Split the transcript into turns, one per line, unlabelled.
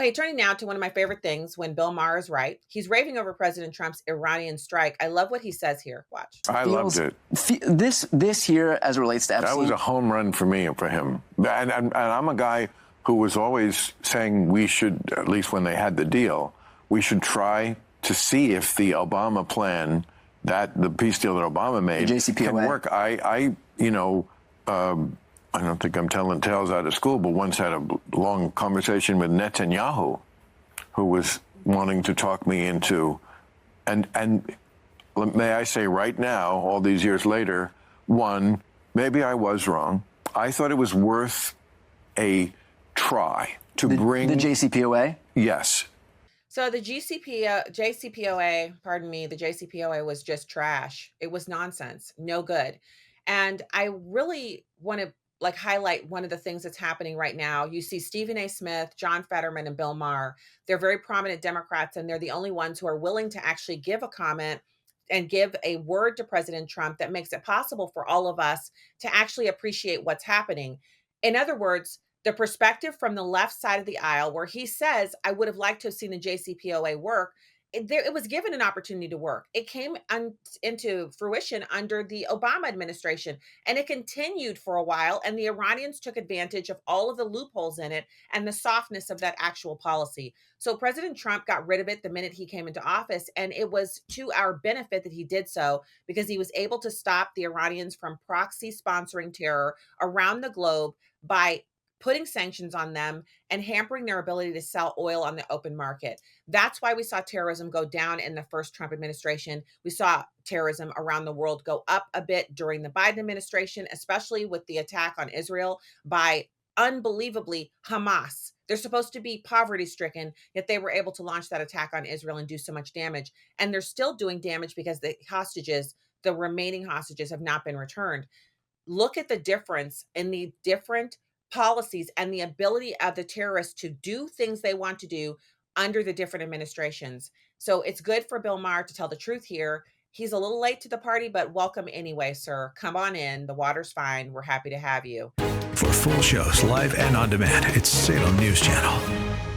Okay, turning now to one of my favorite things when Bill Maher is right. He's raving over President Trump's Iranian strike. I love what he says here. Watch.
I loved it.
This here, as it relates to
That
Epstein.
was a home run for me and for him. And I'm a guy who was always saying we should, at least when they had the deal, we should try to see if the Obama plan, that the peace deal that Obama made, can work. I don't think I'm telling tales out of school, but once had a long conversation with Netanyahu, who was wanting to talk me into, and may I say right now, all these years later, one, maybe I was wrong. I thought it was worth a try to bring
the JCPOA.
Yes.
So the JCPOA was just trash. It was nonsense, no good. And I really want to highlight one of the things that's happening right now. You see Stephen A. Smith, John Fetterman, and Bill Maher. They're very prominent Democrats, and they're the only ones who are willing to actually give a comment and give a word to President Trump that makes it possible for all of us to actually appreciate what's happening. In other words, the perspective from the left side of the aisle, where he says, I would have liked to have seen the JCPOA work. It was given an opportunity to work. It came into fruition under the Obama administration, and it continued for a while. And the Iranians took advantage of all of the loopholes in it and the softness of that actual policy. So President Trump got rid of it the minute he came into office. And it was to our benefit that he did so, because he was able to stop the Iranians from proxy sponsoring terror around the globe by putting sanctions on them and hampering their ability to sell oil on the open market. That's why we saw terrorism go down in the first Trump administration. We saw terrorism around the world go up a bit during the Biden administration, especially with the attack on Israel by, unbelievably, Hamas. They're supposed to be poverty stricken, yet they were able to launch that attack on Israel and do so much damage. And they're still doing damage because the remaining hostages have not been returned. Look at the difference in the different policies and the ability of the terrorists to do things they want to do under the different administrations. So it's good for Bill Maher to tell the truth here. He's a little late to the party, but welcome anyway, sir. Come on in. The water's fine. We're happy to have you.
For full shows, live and on demand, it's Salem News Channel.